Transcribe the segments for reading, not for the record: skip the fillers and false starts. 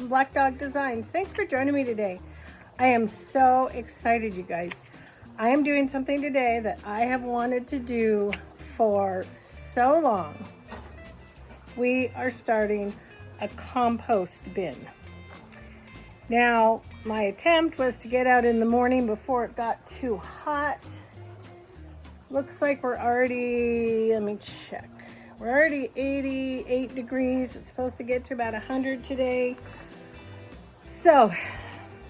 from Black Dog Designs. Thanks for joining me today. I am so excited, you guys. I am doing something today that I have wanted to do for so long. We are starting a compost bin. Now, my attempt was to get out in the morning before it got too hot. Looks like we're already, let me check. We're already 88 degrees. It's supposed to get to about 100 today. So,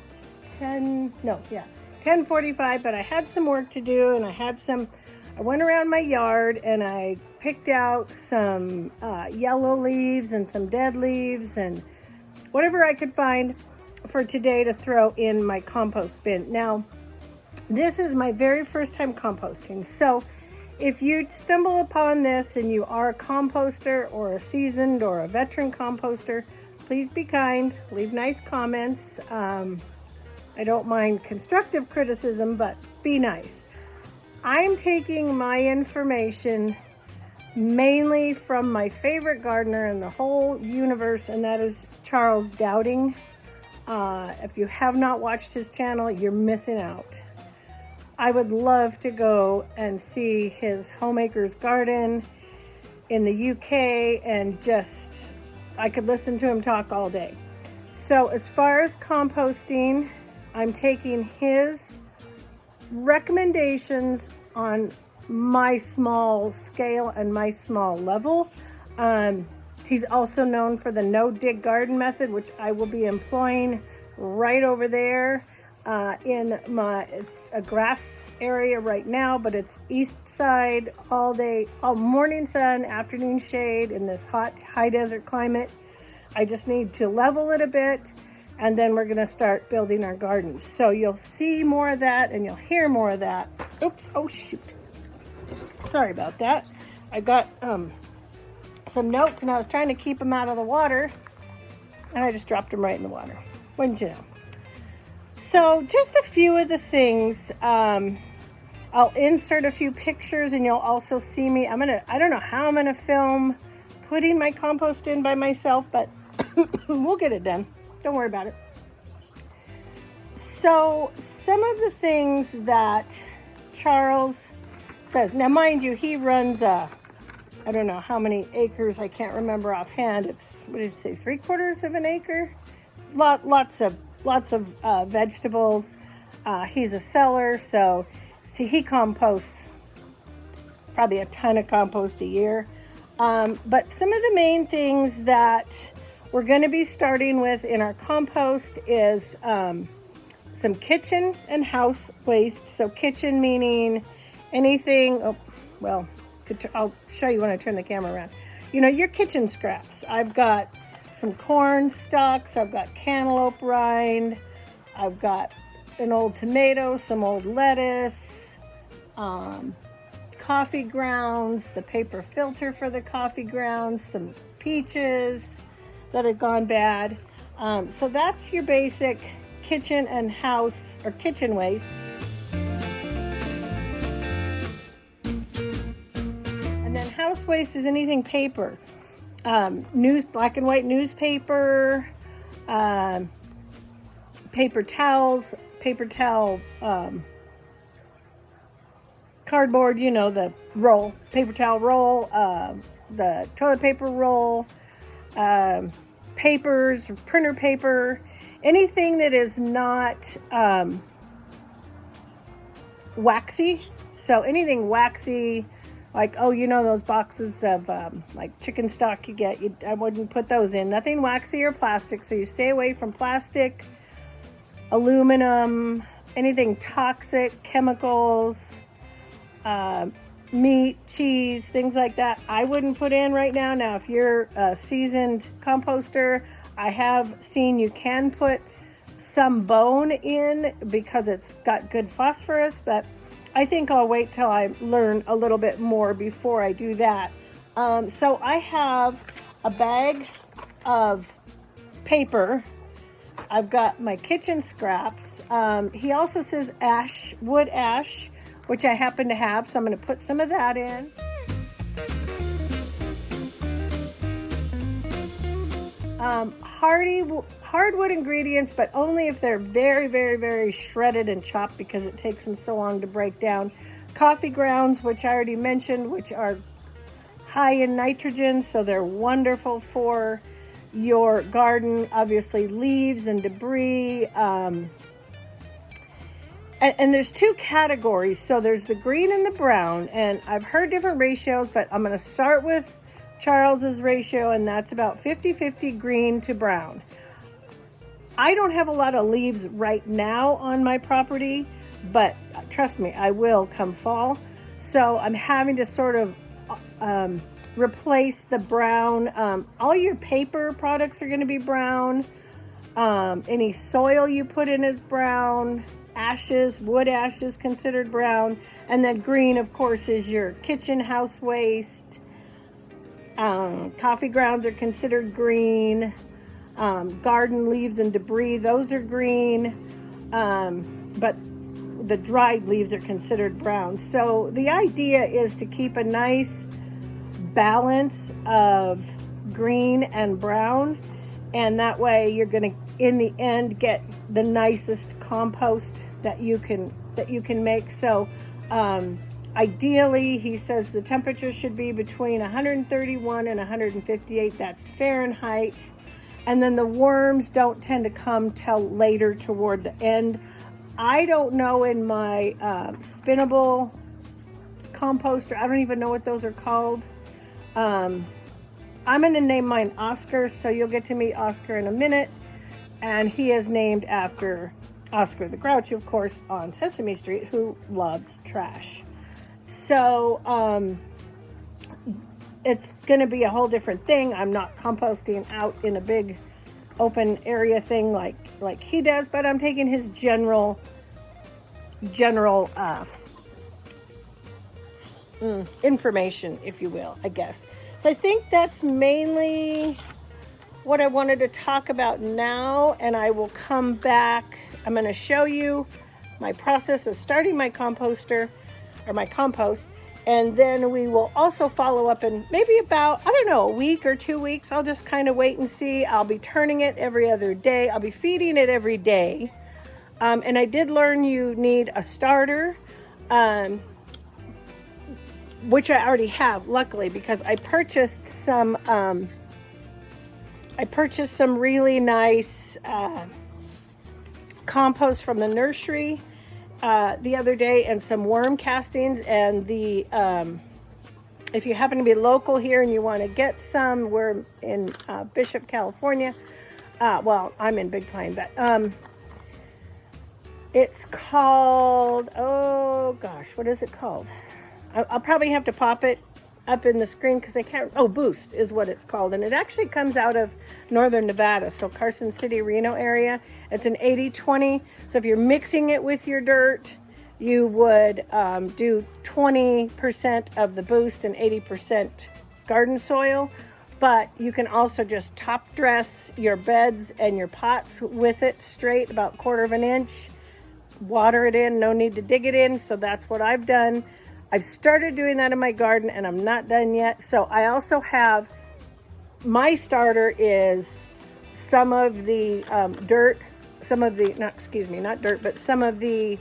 it's 10:45, but I had some work to do and I went around my yard and I picked out some yellow leaves and some dead leaves and whatever I could find for today to throw in my compost bin. Now, this is my very first time composting. So if you stumble upon this and you are a composter or a seasoned or a veteran composter, please be kind, leave nice comments. I don't mind constructive criticism, but be nice. I'm taking my information mainly from my favorite gardener in the whole universe, and that is Charles Dowding. If you have not watched his channel, you're missing out. I would love to go and see his homemaker's garden in the UK and I could listen to him talk all day. So as far as composting, I'm taking his recommendations on my small scale and my small level. He's also known for the no-dig garden method, which I will be employing right over there. It's a grass area right now, but it's east side all day, all morning sun, afternoon shade in this hot, high desert climate. I just need to level it a bit, and then we're going to start building our gardens. So you'll see more of that, and you'll hear more of that. Oops, oh shoot. Sorry about that. I got some notes, and I was trying to keep them out of the water, and I just dropped them right in the water. Wouldn't you know? So just a few of the things, I'll insert a few pictures and you'll also see me. I don't know how I'm going to film putting my compost in by myself, but we'll get it done. Don't worry about it. So some of the things that Charles says, now mind you, he runs I don't know how many acres, I can't remember offhand. It's, what did he say, 3/4 of an acre? Lots of vegetables. He's a seller, so see, he composts probably a ton of compost a year. But some of the main things that we're going to be starting with in our compost is some kitchen and house waste. So kitchen meaning anything, I'll show you when I turn the camera around. You know, your kitchen scraps. I've got some corn stalks, I've got cantaloupe rind, I've got an old tomato, some old lettuce, coffee grounds, the paper filter for the coffee grounds, some peaches that have gone bad. So that's your basic kitchen and house or kitchen waste. And then house waste is anything paper. Black and white newspaper, paper towels, cardboard, you know, the roll, paper towel roll, the toilet paper roll, papers, printer paper, anything that is not waxy. So anything waxy, like, oh, you know those boxes of like chicken stock you get, I wouldn't put those in. Nothing waxy or plastic, so you stay away from plastic, aluminum, anything toxic, chemicals, meat, cheese, things like that. I wouldn't put in right now. Now, if you're a seasoned composter, I have seen you can put some bone in because it's got good phosphorus, but I think I'll wait till I learn a little bit more before I do that. So I have a bag of paper. I've got my kitchen scraps. He also says ash, wood ash, which I happen to have, so I'm going to put some of that in. hardwood ingredients, but only if they're very, very, very shredded and chopped, because it takes them so long to break down. Coffee grounds, which I already mentioned, which are high in nitrogen, so they're wonderful for your garden. Obviously, leaves and debris. And there's two categories. So there's the green and the brown, and I've heard different ratios, but I'm going to start with Charles's ratio, and that's about 50-50 green to brown. I don't have a lot of leaves right now on my property, but trust me, I will come fall. So I'm having to sort of replace the brown. All your paper products are going to be brown. Any soil you put in is brown. Ashes, wood ashes, considered brown. And then green, of course, is your kitchen house waste. Coffee grounds are considered green. Garden leaves and debris, those are green. But the dried leaves are considered brown. So the idea is to keep a nice balance of green and brown, and that way you're going to, in the end, get the nicest compost that you can make. So ideally, he says the temperature should be between 131 and 158. That's Fahrenheit. And then the worms don't tend to come till later toward the end. I don't know in my spinnable composter, I don't even know what those are called. I'm going to name mine Oscar, so you'll get to meet Oscar in a minute. And he is named after Oscar the Grouch, of course, on Sesame Street, who loves trash. So it's going to be a whole different thing. I'm not composting out in a big open area thing like he does, but I'm taking his general information, if you will, I guess. So I think that's mainly what I wanted to talk about now, and I will come back. I'm going to show you my process of starting my composter, or my compost, and then we will also follow up in maybe about, I don't know, a week or 2 weeks. I'll just kind of wait and see. I'll be turning it every other day. I'll be feeding it every day. And I did learn you need a starter, which I already have, luckily, because I purchased some really nice compost from the nursery the other day, and some worm castings. And the if you happen to be local here and you want to get some, we're in Bishop, California. Well, I'm in Big Pine, but it's called, oh gosh, what is it called? I'll probably have to pop it up in the screen because I can't. Oh, Boost is what it's called, and it actually comes out of northern Nevada, so Carson City, Reno area. It's an 80-20, so if you're mixing it with your dirt, you would do 20% of the Boost and 80% garden soil, but you can also just top dress your beds and your pots with it straight, about 1/4 inch, water it in, no need to dig it in. So that's what I've done. I've started doing that in my garden, and I'm not done yet. So I also have, my starter is some of the dirt, some of the, not dirt, but some of the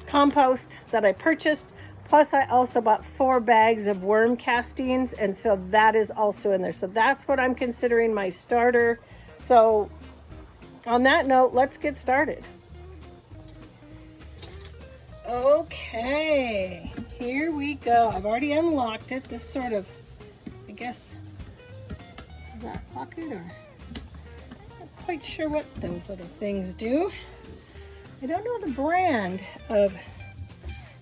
compost that I purchased. Plus I also bought 4 bags of worm castings, and so that is also in there. So that's what I'm considering my starter. So on that note, let's get started. Okay, here we go. I've already unlocked it. This sort of, I guess, is that pocket, or not quite sure what those little things do. I don't know the brand of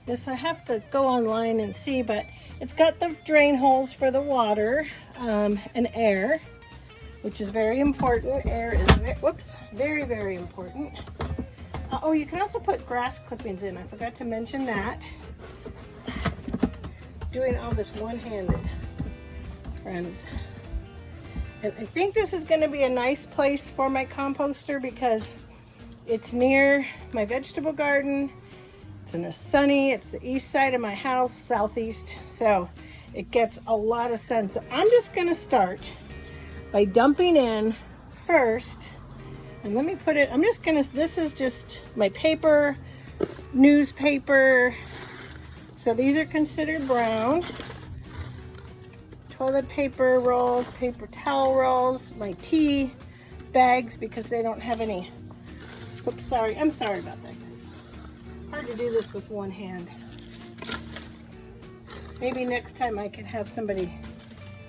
this. I have to go online and see, but it's got the drain holes for the water and air, which is very important. Air is, very, very important. Oh, you can also put grass clippings in. I forgot to mention that. Doing all this one-handed, friends. And I think this is going to be a nice place for my composter because it's near my vegetable garden. It's in a sunny, it's the east side of my house, southeast. So it gets a lot of sun. So I'm just gonna start by dumping in first, and let me put it, this is just my paper, newspaper. So these are considered brown. Toilet paper rolls, paper towel rolls, my tea bags because they don't have any. Oops, sorry. I'm sorry about that, guys. Hard to do this with one hand. Maybe next time I could have somebody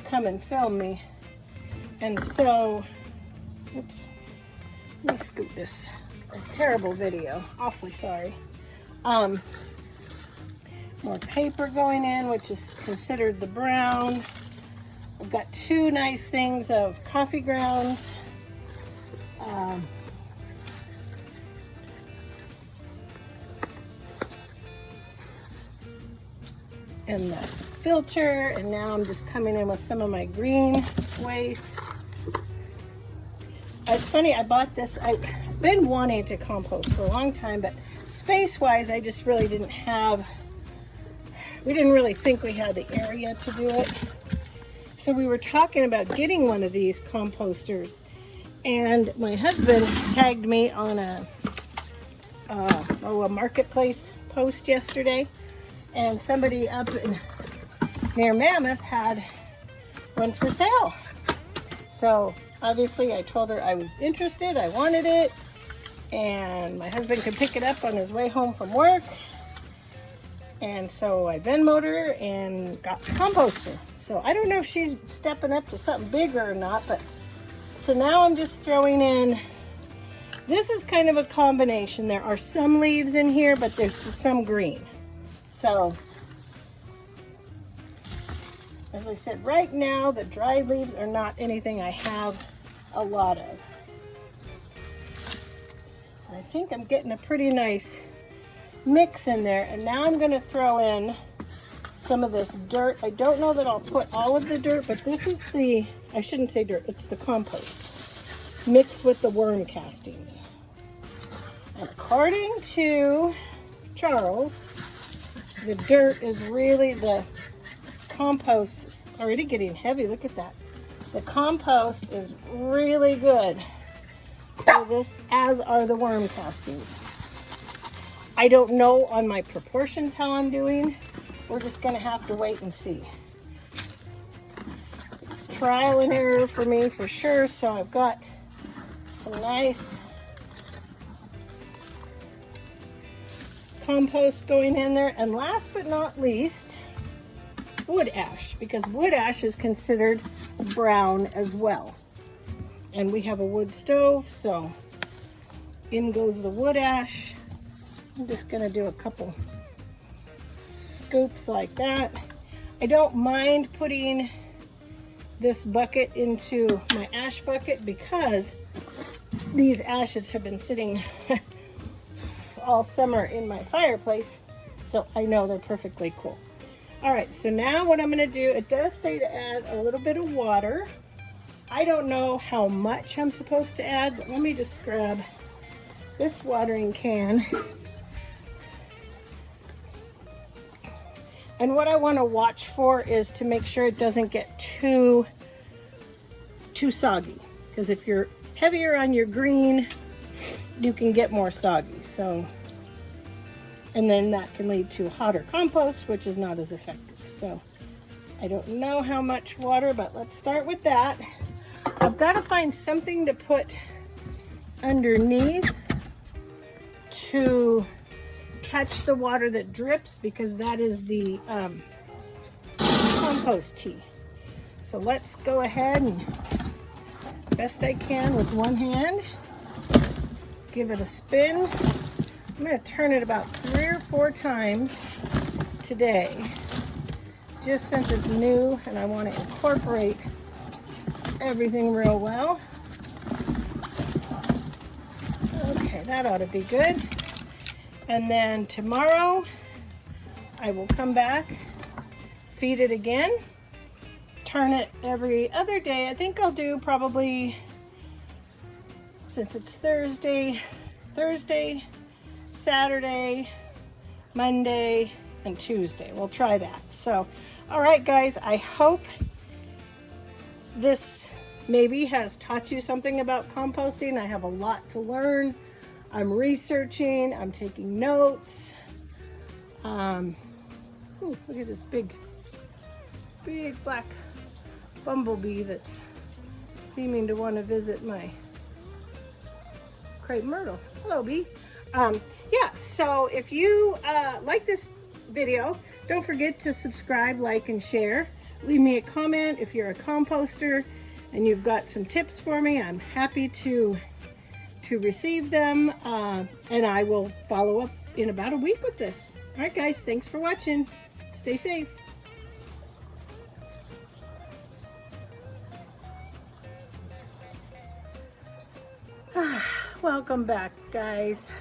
come and film me. And so, oops, let me scoot this. A terrible video. Awfully sorry. More paper going in, which is considered the brown. I've got two nice things of coffee grounds. And the filter, and now I'm just coming in with some of my green waste. It's funny, I bought this, I've been wanting to compost for a long time, but space-wise, I just really didn't have, we didn't really think we had the area to do it. So we were talking about getting one of these composters, and my husband tagged me on a marketplace post yesterday, and somebody up near Mammoth had one for sale. So obviously I told her I was interested, I wanted it, and my husband could pick it up on his way home from work. And so I Venmo'd her and got the composter. So I don't know if she's stepping up to something bigger or not, but so now I'm just throwing in, this is kind of a combination. There are some leaves in here, but there's some green. So, as I said, right now the dried leaves are not anything I have a lot of. I think I'm getting a pretty nice mix in there, and now I'm going to throw in some of this dirt. I don't know that I'll put all of the dirt, but this is the, I shouldn't say dirt, it's the compost mixed with the worm castings. And according to Charles, the dirt is really, the compost is already getting heavy. Look at that. The compost is really good for this, as are the worm castings. I don't know on my proportions how I'm doing. We're just going to have to wait and see. It's trial and error for me for sure. So I've got some nice compost going in there. And last but not least, wood ash, because wood ash is considered brown as well. And we have a wood stove, so in goes the wood ash. I'm just going to do a couple scoops like that. I don't mind putting this bucket into my ash bucket because these ashes have been sitting all summer in my fireplace, so I know they're perfectly cool. All right, so now what I'm going to do, it does say to add a little bit of water. I don't know how much I'm supposed to add, but let me just grab this watering can. And what I want to watch for is to make sure it doesn't get too soggy. Because if you're heavier on your green, you can get more soggy. So, and then that can lead to hotter compost, which is not as effective. So I don't know how much water, but let's start with that. I've got to find something to put underneath to catch the water that drips, because that is the compost tea. So let's go ahead and best I can with one hand give it a spin. I'm going to turn it about 3 or 4 times today, just since it's new and I want to incorporate everything real well. Okay, that ought to be good. And then tomorrow I will come back, feed it again, turn it every other day. I think I'll do probably, since it's Thursday, Saturday, Monday, and Tuesday. We'll try that. So All right, guys, I hope this maybe has taught you something about composting. I have a lot to learn. I'm researching, I'm taking notes. Ooh, look at this big black bumblebee that's seeming to want to visit my crepe myrtle. Hello, bee. Yeah, so if you like this video, don't forget to subscribe, like, and share. Leave me a comment if you're a composter and you've got some tips for me. I'm happy to receive them, and I will follow up in about a week with this. All right, guys, thanks for watching. Stay safe. Welcome back, guys.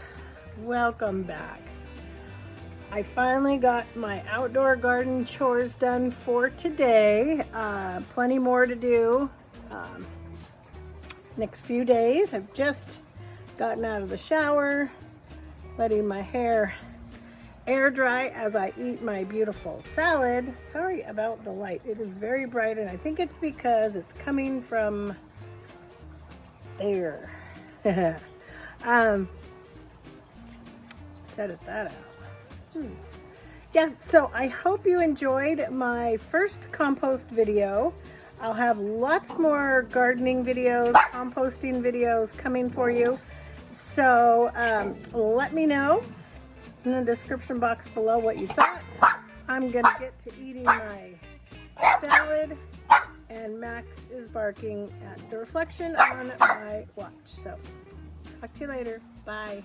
Welcome back. I finally got my outdoor garden chores done for today. Plenty more to do next few days. I've just gotten out of the shower, letting my hair air dry as I eat my beautiful salad. Sorry about the light. It is very bright, and I think it's because it's coming from there. Let's edit that out. Yeah, so I hope you enjoyed my first compost video. I'll have lots more gardening videos, composting videos coming for you. So let me know in the description box below what you thought. I'm gonna get to eating my salad, and Max is barking at the reflection on my watch. So talk to you later. Bye.